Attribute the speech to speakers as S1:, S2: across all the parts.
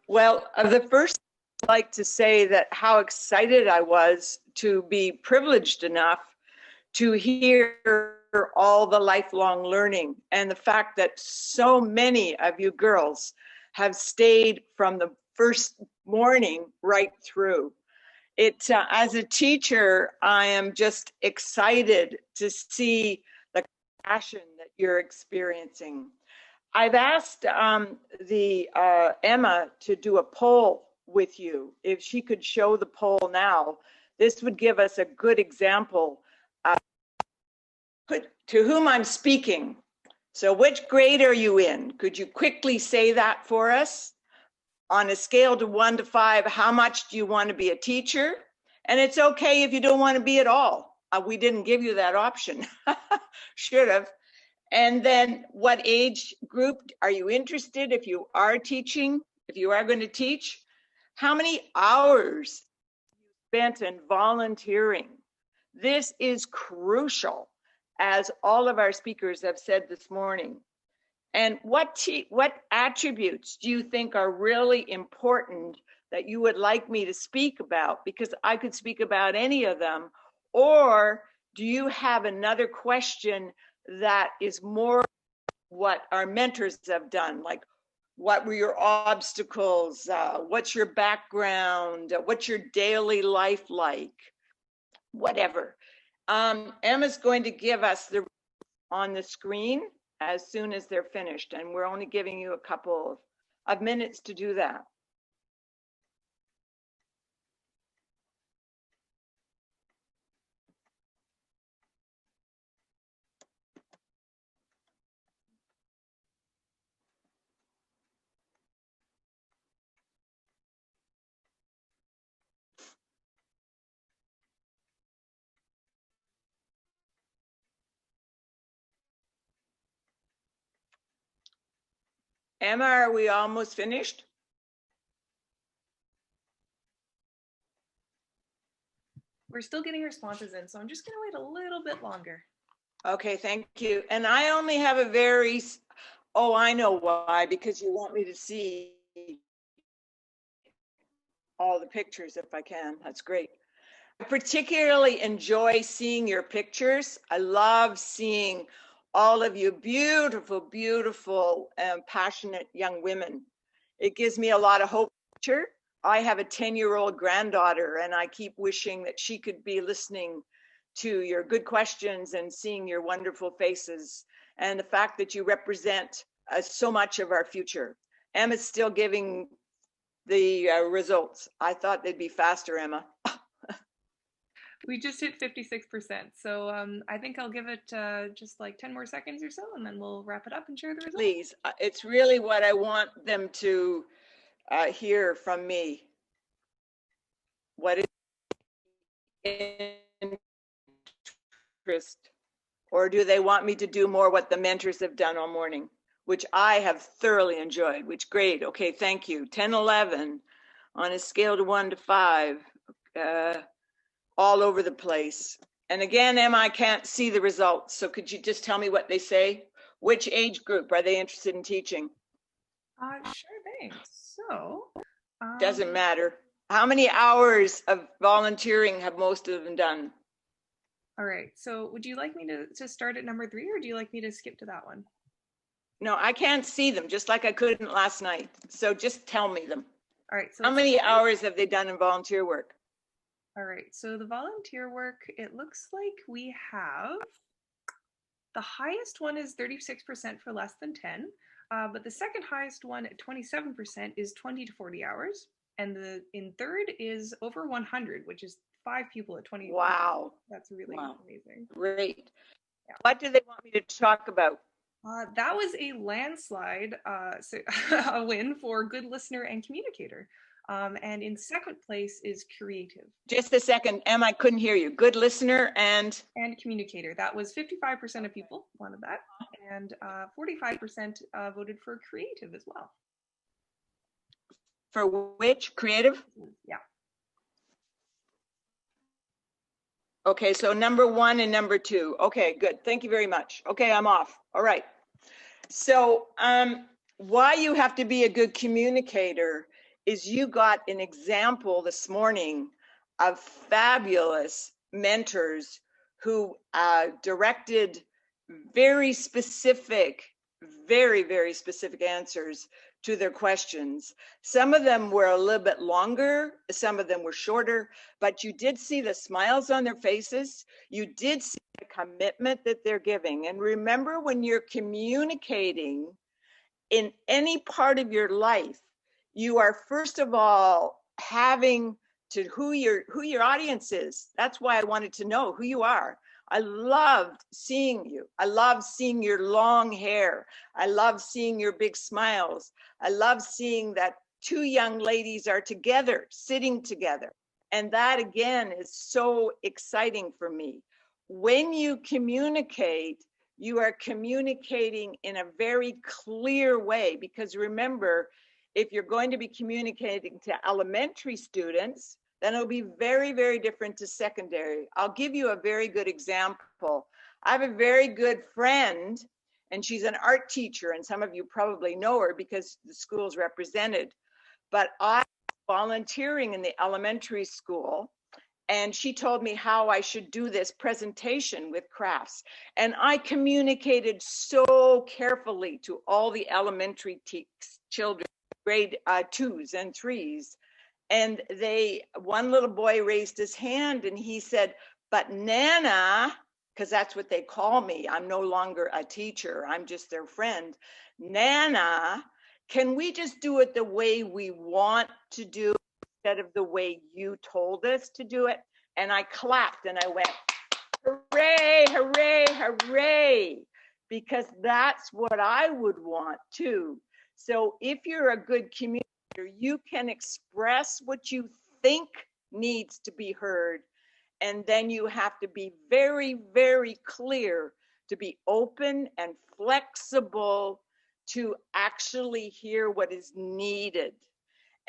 S1: Well, the first I'd like to say that how excited I was to be privileged enough to hear all the lifelong learning and the fact that so many of you girls have stayed from the first morning right through. As a teacher, I am just excited to see the passion that you're experiencing. I've asked Emma to do a poll with you. If she could show the poll now, this would give us a good example of to whom I'm speaking. So which grade are you in? Could you quickly say that for us? On a scale to 1 to 5, how much do you want to be a teacher? And it's okay if you don't want to be at all. We didn't give you that option. Should have. And then what age group are you interested if you are teaching, if you are going to teach? How many hours spent in volunteering? This is crucial, as all of our speakers have said this morning. And what attributes do you think are really important that you would like me to speak about? Because I could speak about any of them. Or do you have another question that is more what our mentors have done? Like, what were your obstacles? What's your background? What's your daily life like? Whatever. Emma's going to give us the on the screen as soon as they're finished, and we're only giving you a couple of minutes to do that. Emma, are we almost finished?
S2: We're still getting responses in, so I'm just going to wait a little bit longer.
S1: Okay, thank you. And I only have a very, oh, I know why, because you want me to see all the pictures if I can. That's great. I particularly enjoy seeing your pictures. I love seeing all of you beautiful, beautiful, and passionate young women. It gives me a lot of hope. I have a 10-year-old granddaughter, and I keep wishing that she could be listening to your good questions and seeing your wonderful faces and the fact that you represent so much of our future. Emma's still giving the results. I thought they'd be faster, Emma.
S2: We just hit 56%. So I think I'll give it just like 10 more seconds or so, and then we'll wrap it up and share the results.
S1: Please, it's really what I want them to hear from me. What is interest? Or do they want me to do more what the mentors have done all morning, which I have thoroughly enjoyed, which great. Okay, thank you. 10, 11 on a scale to 1 to 5. All over the place. And again, Emma, I can't see the results. So could you just tell me what they say? Which age group are they interested in teaching?
S2: Sure thing. So.
S1: Doesn't matter. How many hours of volunteering have most of them done?
S2: All right. So would you like me to start at number 3, or do you like me to skip to that one?
S1: No, I can't see them, just like I couldn't last night. So just tell me them.
S2: All right. So
S1: how many hours have they done in volunteer work?
S2: All right, so the volunteer work, it looks like we have, the highest one is 36% for less than 10, but the second highest one at 27% is 20 to 40 hours. And in third is over 100, which is 5 people at 20.
S1: Wow.
S2: That's really amazing.
S1: Great. Yeah. What do they want me to talk about?
S2: That was a landslide a win for good listener and communicator. And in second place is creative.
S1: Just a second, Em, I couldn't hear you. Good listener and
S2: communicator. That was 55% of people wanted that, and 45% voted for creative as well.
S1: For which? Creative?
S2: Yeah.
S1: Okay, so number 1 and number 2. Okay, good. Thank you very much. Okay, I'm off. All right. So why you have to be a good communicator is you got an example this morning of fabulous mentors who directed very specific, very, very specific answers to their questions. Some of them were a little bit longer, some of them were shorter, but you did see the smiles on their faces. You did see the commitment that they're giving. And remember, when you're communicating in any part of your life, you are first of all having to who your audience is. That's why I wanted to know who you are. I loved seeing you. I love seeing your long hair. I love seeing your big smiles. I love seeing that two young ladies are together, sitting together. And that again is so exciting for me. When you communicate, you are communicating in a very clear way, because remember, if you're going to be communicating to elementary students, then it'll be very, very different to secondary. I'll give you a very good example. I have a very good friend, and she's an art teacher, and some of you probably know her because the school's represented. But I was volunteering in the elementary school, and she told me how I should do this presentation with crafts. And I communicated so carefully to all the elementary children, grade 2s and 3s. And one little boy raised his hand and he said, "But Nana," because that's what they call me. I'm no longer a teacher. I'm just their friend. "Nana, can we just do it the way we want to do instead of the way you told us to do it?" And I clapped and I went, "Hooray, hooray, hooray," because that's what I would want too. So if you're a good communicator, you can express what you think needs to be heard. And then you have to be very, very clear to be open and flexible to actually hear what is needed.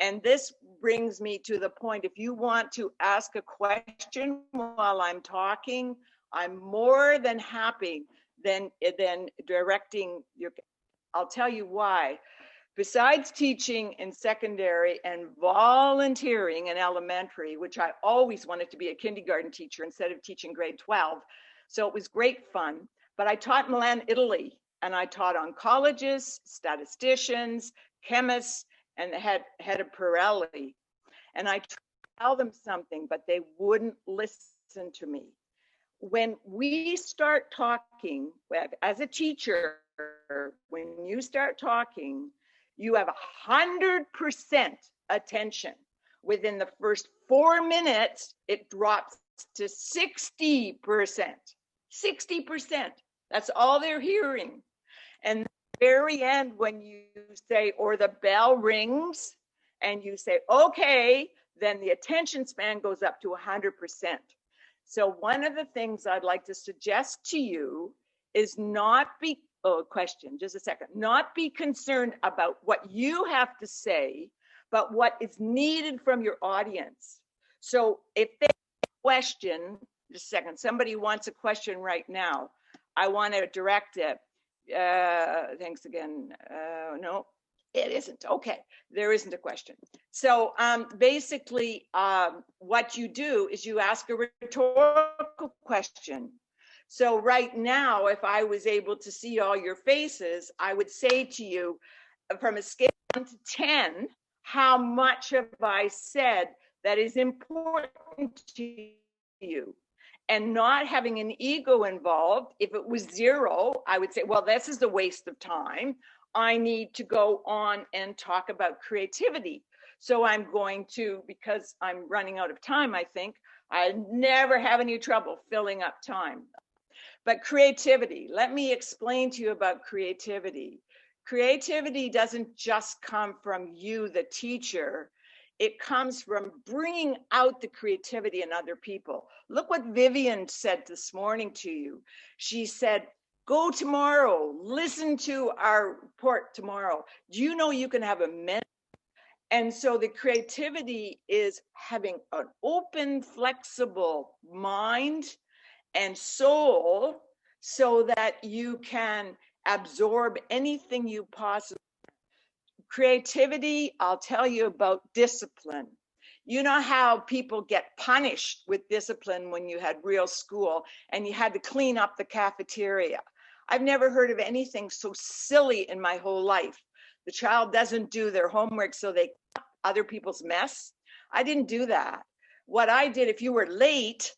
S1: And this brings me to the point, if you want to ask a question while I'm talking, I'm more than happy than directing your, I'll tell you why. Besides teaching in secondary and volunteering in elementary, which I always wanted to be a kindergarten teacher instead of teaching grade 12, so it was great fun. But I taught Milan, Italy, and I taught oncologists, statisticians, chemists, and the head of Pirelli. And I tried to tell them something, but they wouldn't listen to me. When we start talking, as a teacher, when you start talking, you have 100% attention. Within the first 4 minutes, it drops to 60%. 60%. That's all they're hearing. And the very end, when you say, or the bell rings, and you say, "Okay," then the attention span goes up to 100%. So one of the things I'd like to suggest to you is not be, question, just a second, not be concerned about what you have to say, but what is needed from your audience. So if they have a question, just a second, somebody wants a question right now, I want to direct it. Thanks again. No, it isn't. Okay, there isn't a question. So basically, what you do is you ask a rhetorical question. So right now, if I was able to see all your faces, I would say to you, from a scale of 1 to 10, how much have I said that is important to you? And not having an ego involved. If it was 0, I would say, well, this is a waste of time. I need to go on and talk about creativity. So I'm going to, because I'm running out of time, I think, I never have any trouble filling up time. But creativity, let me explain to you about creativity. Creativity doesn't just come from you, the teacher. It comes from bringing out the creativity in other people. Look what Vivian said this morning to you. She said, "Go tomorrow, listen to our report tomorrow. Do you know you can have a mentor?" And so the creativity is having an open, flexible mind and soul so that you can absorb anything you possibly. Creativity, I'll tell you about discipline. You know how people get punished with discipline when you had real school and you had to clean up the cafeteria. I've never heard of anything so silly in my whole life. The child doesn't do their homework, so they cut other people's mess. I didn't do that. What I did, if you were late,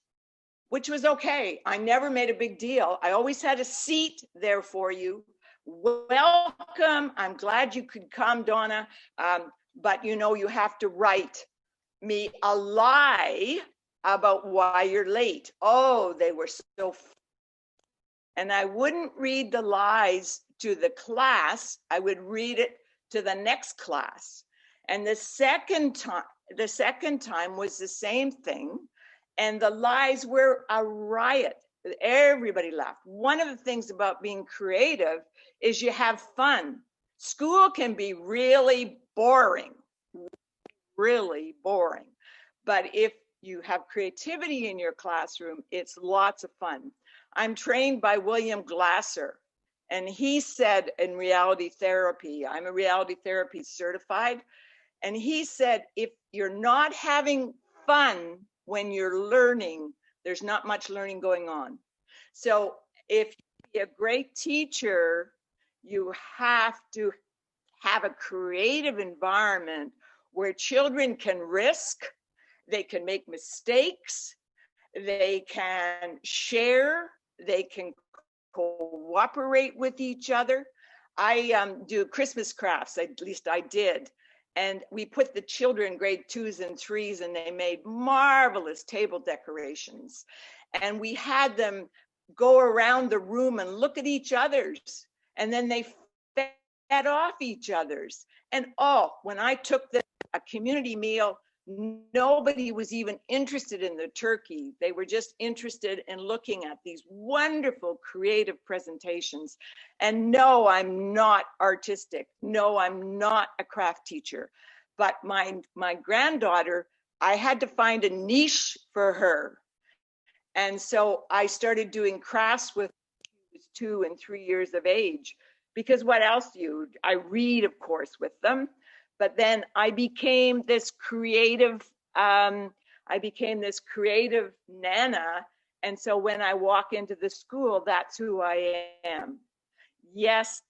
S1: which was okay, I never made a big deal. I always had a seat there for you. Welcome. I'm glad you could come, Donna. But you know, you have to write me a lie about why you're late. Oh, they were so. And I wouldn't read the lies to the class. I would read it to the next class. And the second time was the same thing. And the lies were a riot. Everybody laughed. One of the things about being creative is you have fun. School can be really boring. But if you have creativity in your classroom, it's lots of fun. I'm trained by William Glasser, and he said in reality therapy, I'm a reality therapy certified, and he said, if you're not having fun when you're learning, there's not much learning going on. So if you're a great teacher, you have to have a creative environment where children can risk, they can make mistakes, they can share, they can cooperate with each other. I do Christmas crafts, at least I did. And we put the children grade 2s and 3s, and they made marvelous table decorations. And we had them go around the room and look at each other's, and then they fed off each other's. And oh, when I took a community meal, nobody was even interested in the turkey. They were just interested in looking at these wonderful creative presentations. And no, I'm not artistic. No, I'm not a craft teacher. But my granddaughter, I had to find a niche for her. And so I started doing crafts with 2 and 3 years of age, because what else I read, of course, with them. But then I became this creative nana. And so when I walk into the school, that's who I am. Yes,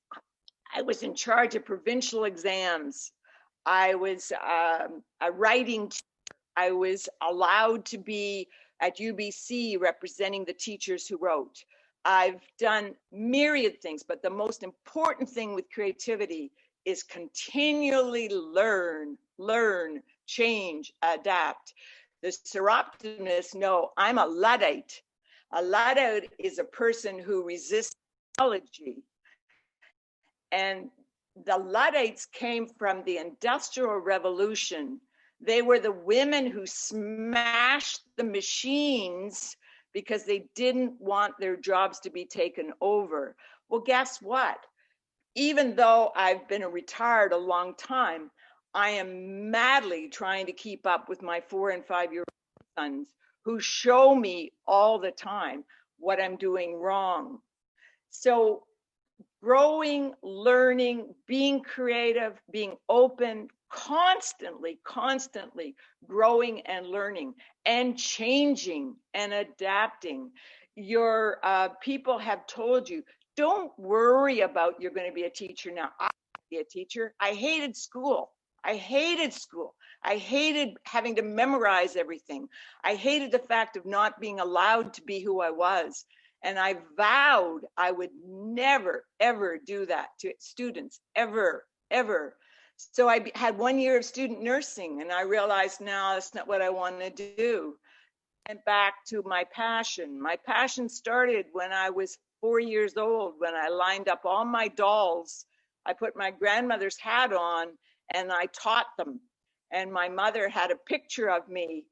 S1: I was in charge of provincial exams. I was a writing teacher. I was allowed to be at UBC representing the teachers who wrote. I've done myriad things, but the most important thing with creativity is continually learn, change, adapt. The seroptimists know I'm a Luddite. A Luddite is a person who resists technology. And the Luddites came from the Industrial Revolution. They were the women who smashed the machines because they didn't want their jobs to be taken over. Well, guess what? Even though I've been retired a long time, I am madly trying to keep up with my 4 and 5-year-old sons who show me all the time what I'm doing wrong. So growing, learning, being creative, being open, constantly growing and learning and changing and adapting. Your people have told you, don't worry about you're going to be a teacher now. I be a teacher. I hated school. I hated having to memorize everything. I hated the fact of not being allowed to be who I was. And I vowed I would never, ever do that to students, ever. So I had 1 year of student nursing, and I realized now that's not what I want to do. And back to my passion. My passion started when I was 4 years old, when I lined up all my dolls. I put my grandmother's hat on and I taught them. And my mother had a picture of me.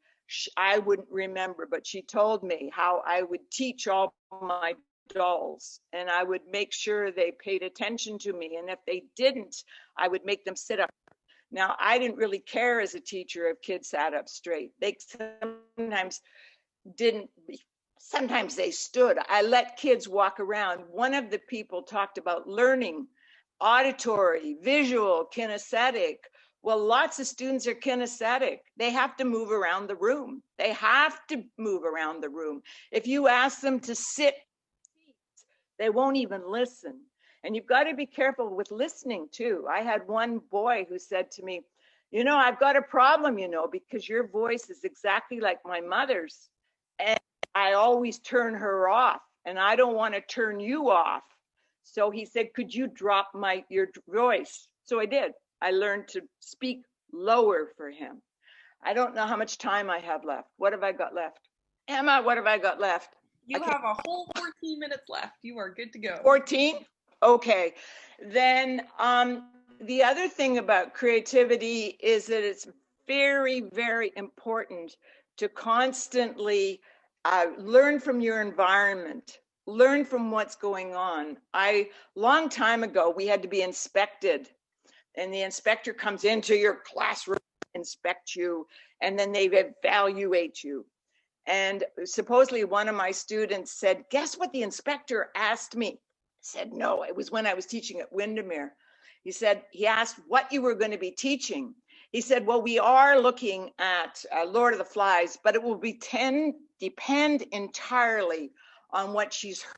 S1: I wouldn't remember, but she told me how I would teach all my dolls, and I would make sure they paid attention to me. And if they didn't, I would make them sit up. Now, I didn't really care as a teacher if kids sat up straight. They sometimes didn't. Sometimes they stood. I let kids walk around. One of the people talked about learning auditory, visual, kinesthetic. Well, lots of students are kinesthetic. They have to move around the room. They have to move around the room. If you ask them to sit, they won't even listen. And you've got to be careful with listening too. I had one boy who said to me, you know, I've got a problem, you know, because your voice is exactly like my mother's. And I always turn her off, and I don't want to turn you off. So he said, could you drop your voice? So I did. I learned to speak lower for him. I don't know how much time I have left. What have I got left? Emma, what have I got left?
S2: You have a whole 14 minutes left. You are good to go.
S1: 14? Okay. Then the other thing about creativity is that it's very, very important to constantly learn from your environment, learn from what's going on. Long time ago, we had to be inspected, and the inspector comes into your classroom, inspect you, and then they evaluate you. And supposedly one of my students said, guess what the inspector asked me? I said, no, it was when I was teaching at Windermere. He asked what you were going to be teaching. He said, well, we are looking at Lord of the Flies, but it will depend entirely on what she's heard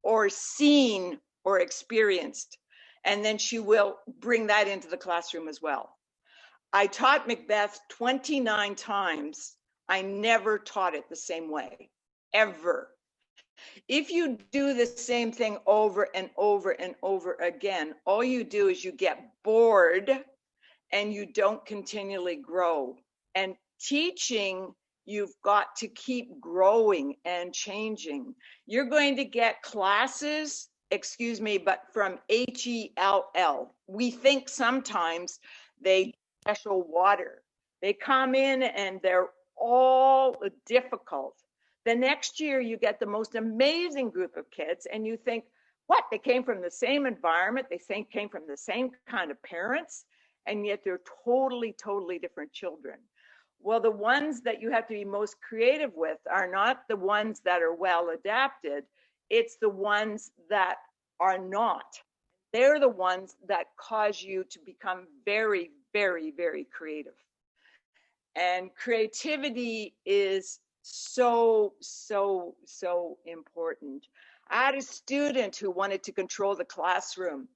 S1: or seen or experienced. And then she will bring that into the classroom as well. I taught Macbeth 29 times. I never taught it the same way, ever. If you do the same thing over and over and over again, all you do is you get bored and you don't continually grow. And teaching, you've got to keep growing and changing. You're going to get classes, excuse me, but from HELL. We think sometimes they special water. They come in and they're all difficult. The next year you get the most amazing group of kids and you think, what, they came from the same environment, they came from the same kind of parents, and yet they're totally, totally different children. Well, the ones that you have to be most creative with are not the ones that are well adapted, it's the ones that are not. They're the ones that cause you to become very, very, very creative. And creativity is so, so, so important. I had a student who wanted to control the classroom.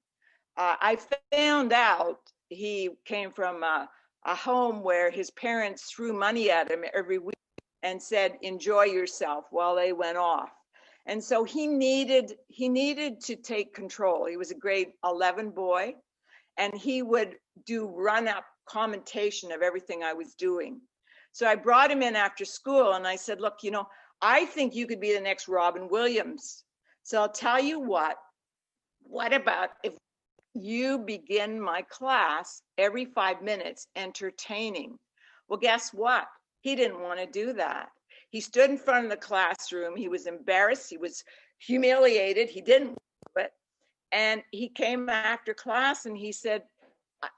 S1: I found out he came from a home where his parents threw money at him every week and said, enjoy yourself, while they went off. And so he needed to take control. He was a grade 11 boy, and he would do run-up commentation of everything I was doing. So I brought him in after school and I said, look, you know, I think you could be the next Robin Williams. So I'll tell you what about if you begin my class every 5 minutes entertaining? Well, guess what? He didn't want to do that. He stood in front of the classroom. He was embarrassed. He was humiliated. He didn't do it. And he came after class and he said,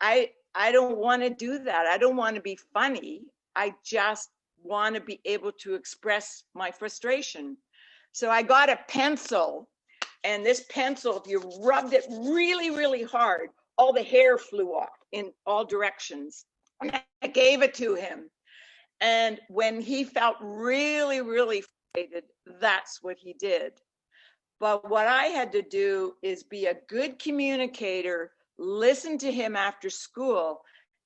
S1: I don't want to do that. I don't want to be funny. I just want to be able to express my frustration. So I got a pencil, and this pencil, if you rubbed it really, really hard, all the hair flew off in all directions. I gave it to him. And when he felt really, really frustrated, that's what he did. But what I had to do is be a good communicator, listen to him after school,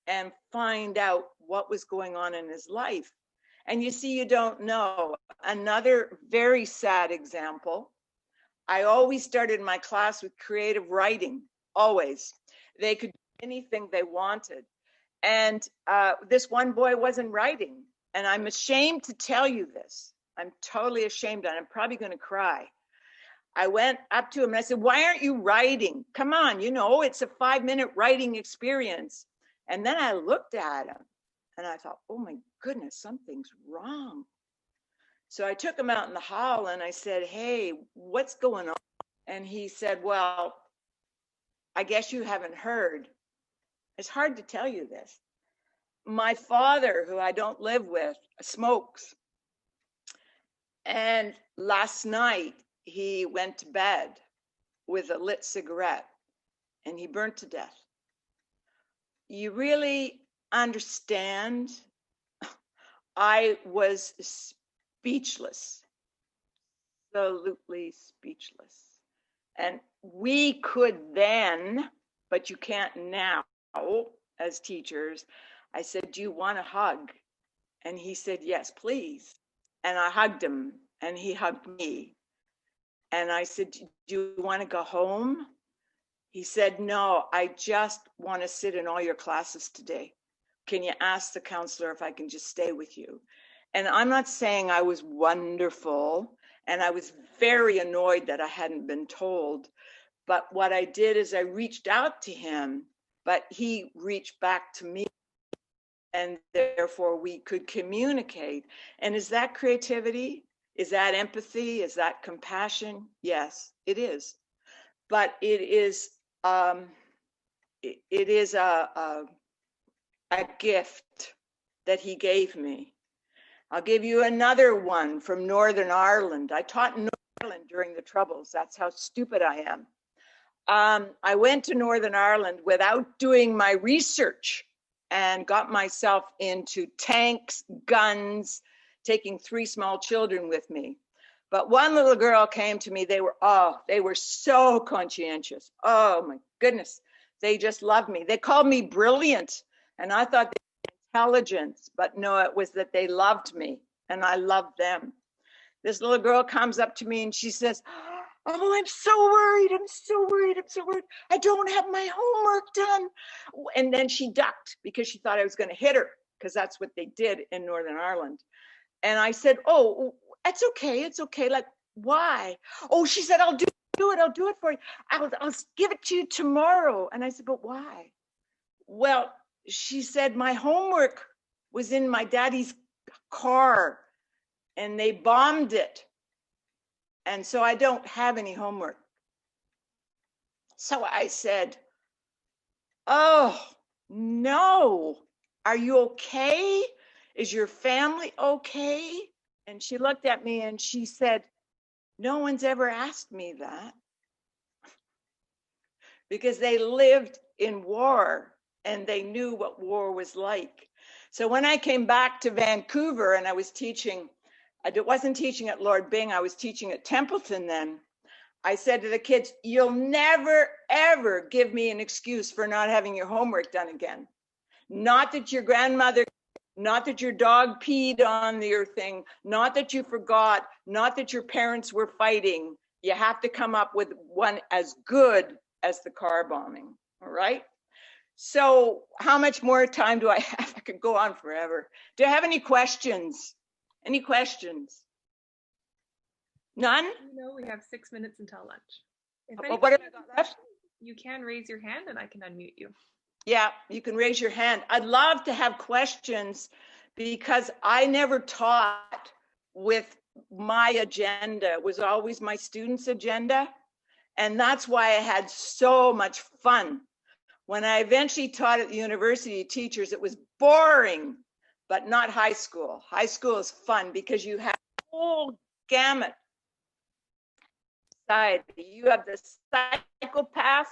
S1: and find out what was going on in his life. And you see, you don't know. Another very sad example, I always started my class with creative writing, always. They could do anything they wanted. And this one boy wasn't writing. And I'm ashamed to tell you this. I'm totally ashamed, and I'm probably going to cry. I went up to him and I said, why aren't you writing? Come on, you know, it's a 5-minute writing experience. And then I looked at him and I thought, oh my goodness, something's wrong. So I took him out in the hall and I said, hey, what's going on? And he said, well, I guess you haven't heard. It's hard to tell you this. My father, who I don't live with, smokes. And last night he went to bed with a lit cigarette. and he burnt to death. You really understand? I was speechless, absolutely speechless. And we could then, but you can't now as teachers. I said, do you want a hug? And he said, yes, please. And I hugged him and he hugged me. And I said, do you want to go home? He said, no, I just want to sit in all your classes today. Can you ask the counselor if I can just stay with you? And I'm not saying I was wonderful, and I was very annoyed that I hadn't been told. But what I did is I reached out to him, but he reached back to me, and therefore we could communicate. And is that creativity? Is that empathy? Is that compassion? Yes, it is. But it is a gift that he gave me. I'll give you another one from Northern Ireland. I taught in Northern Ireland during the Troubles. That's how stupid I am. I went to Northern Ireland without doing my research and got myself into tanks, guns, taking 3 small children with me. But one little girl came to me. They were so conscientious. Oh my goodness. They just loved me. They called me brilliant. And I thought they were intelligent, but no, it was that they loved me and I loved them. This little girl comes up to me and she says, oh, I'm so worried. I'm so worried. I'm so worried. I don't have my homework done. And then she ducked because she thought I was going to hit her, because that's what they did in Northern Ireland. And I said, oh, it's okay. It's okay. Like, why? Oh, she said, I'll do it. I'll do it for you. I'll give it to you tomorrow. And I said, but why? Well, she said, my homework was in my daddy's car and they bombed it. And so I don't have any homework. So I said, oh, no. Are you okay? Is your family okay? And she looked at me and she said, no one's ever asked me that. Because they lived in war and they knew what war was like. So when I came back to Vancouver and I was teaching, I wasn't teaching at Lord Byng, I was teaching at Templeton then. I said to the kids, you'll never, ever give me an excuse for not having your homework done again. Not that your grandmother, not that your dog peed on your thing, not that you forgot, not that your parents were fighting. You have to come up with one as good as the car bombing, all right? So how much more time do I have? I could go on forever. Do I have any questions? Any questions? None?
S2: No, we have 6 minutes until lunch. If
S1: What have I got left?
S2: You can raise your hand and I can unmute you.
S1: Yeah, you can raise your hand. I'd love to have questions because I never taught with my agenda. It was always my students' agenda. And that's why I had so much fun. When I eventually taught at the university teachers, it was boring, but not high school. High school is fun because you have the whole gamut. You have the psychopaths,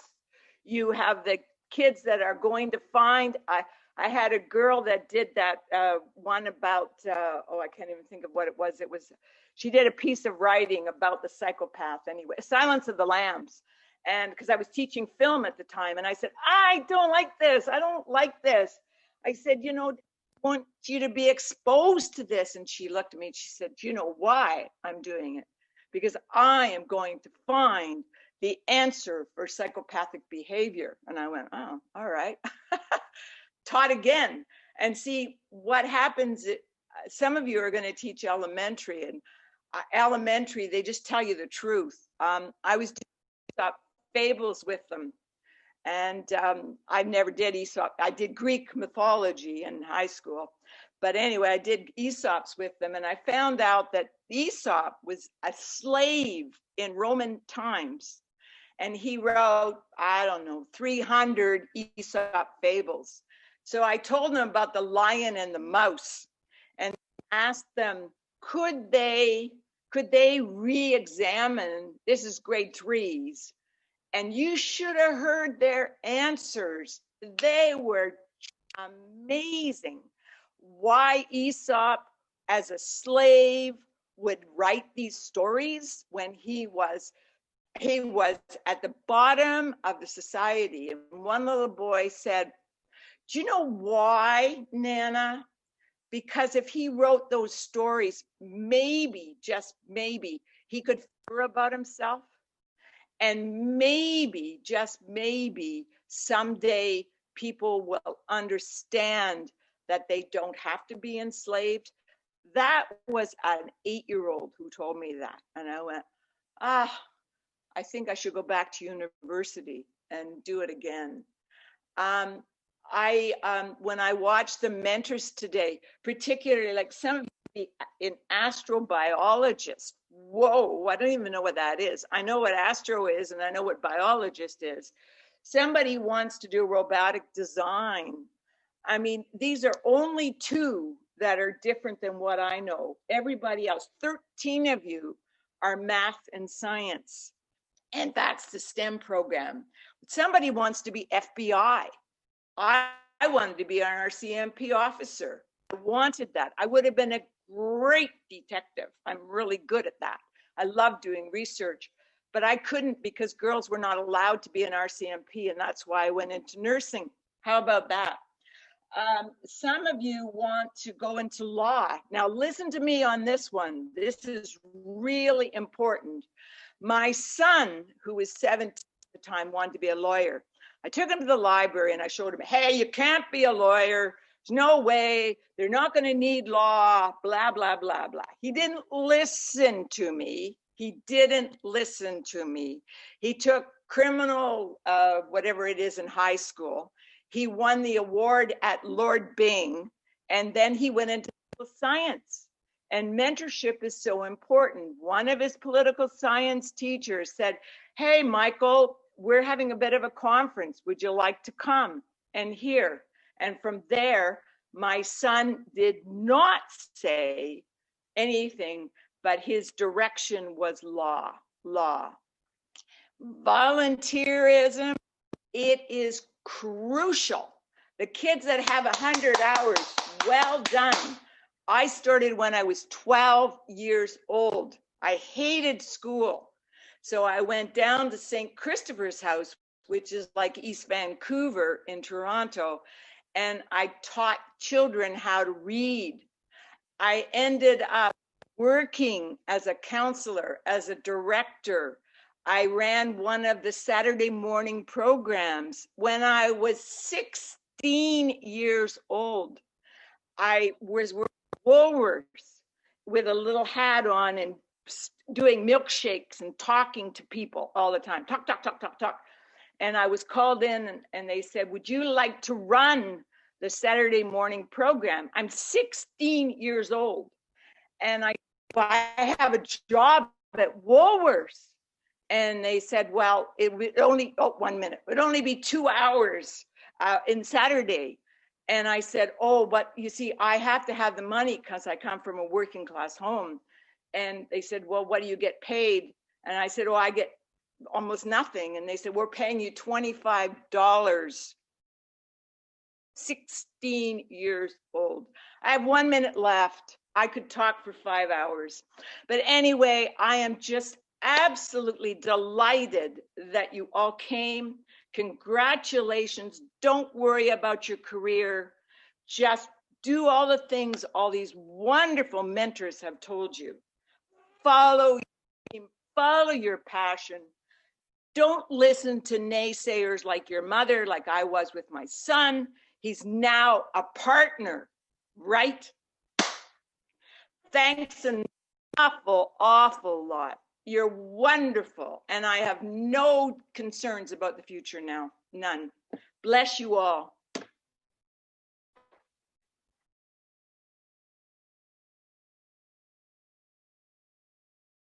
S1: you have the kids that are going to find. I had a girl that did that one about, I can't even think of what it was. She did a piece of writing about the psychopath anyway, Silence of the Lambs. And because I was teaching film at the time, and I said, I don't like this. I don't like this. I said, I want you to be exposed to this. And she looked at me and she said, do you know why I'm doing it? Because I am going to find the answer for psychopathic behavior. And I went, oh, all right. Taught again. And see what happens. Some of you are going to teach elementary, and elementary, they just tell you the truth. I was doing fables with them. And I never did Aesop. I did Greek mythology in high school. But anyway, I did Aesops with them. And I found out that Aesop was a slave in Roman times. And he wrote, 300 Aesop fables. So I told them about the lion and the mouse and asked them, could they re-examine, this is grade 3s, And you should have heard their answers. They were amazing. Why Aesop, as a slave, would write these stories when he was at the bottom of the society. And one little boy said, do you know why, Nana? Because if he wrote those stories, maybe, just maybe, he could feel about himself. And maybe, just maybe, someday people will understand that they don't have to be enslaved. That was an 8-year-old who told me that. And I went, I think I should go back to university and do it again. When I watched the mentors today, particularly like some of the in astrobiologist, whoa, I don't even know what that is. I know what astro is and I know what biologist is. Somebody wants to do robotic design. I mean, these are only 2 that are different than what I know. Everybody else, 13 of you are math and science. And that's the STEM program. Somebody wants to be FBI. I wanted to be an RCMP officer. I wanted that. I would have been a great detective. I'm really good at that. I love doing research, but I couldn't because girls were not allowed to be an RCMP, and that's why I went into nursing. How about that? Some of you want to go into law. Now listen to me on this one. This is really important. My son, who was 17 at the time, wanted to be a lawyer. I took him to the library and I showed him, hey, you can't be a lawyer. There's no way. They're not going to need law, blah, blah, blah, blah. He didn't listen to me. He didn't listen to me. He took criminal, whatever it is in high school. He won the award at Lord Byng, and then he went into science. And mentorship is so important. One of his political science teachers said, hey, Michael, we're having a bit of a conference. Would you like to come and hear? And from there, my son did not say anything, but his direction was law. Volunteerism, it is crucial. The kids that have 100 hours, well done. I started when I was 12 years old. I hated school. So I went down to St. Christopher's House, which is like East Vancouver in Toronto, and I taught children how to read. I ended up working as a counselor, as a director. I ran one of the Saturday morning programs when I was 16 years old. I was working at Woolworths with a little hat on and doing milkshakes and talking to people all the time. Talk. And I was called in and they said, would you like to run the Saturday morning program? I'm 16 years old. And I have a job at Woolworths. And they said, well, it would only, 1 minute, it would only be 2 hours in Saturday. And I said, oh, but you see, I have to have the money because I come from a working class home. And they said, well, what do you get paid? And I said, oh, I get almost nothing. And they said, we're paying you $25. 16 years old. I have 1 minute left. I could talk for 5 hours. But anyway, I am just absolutely delighted that you all came. Congratulations. Don't worry about your career. Just do all the things all these wonderful mentors have told you. Follow your passion. Don't listen to naysayers like your mother, like I was with my son. He's now a partner, right? Thanks an awful lot. You're wonderful. And I have no concerns about the future now. None. Bless you all.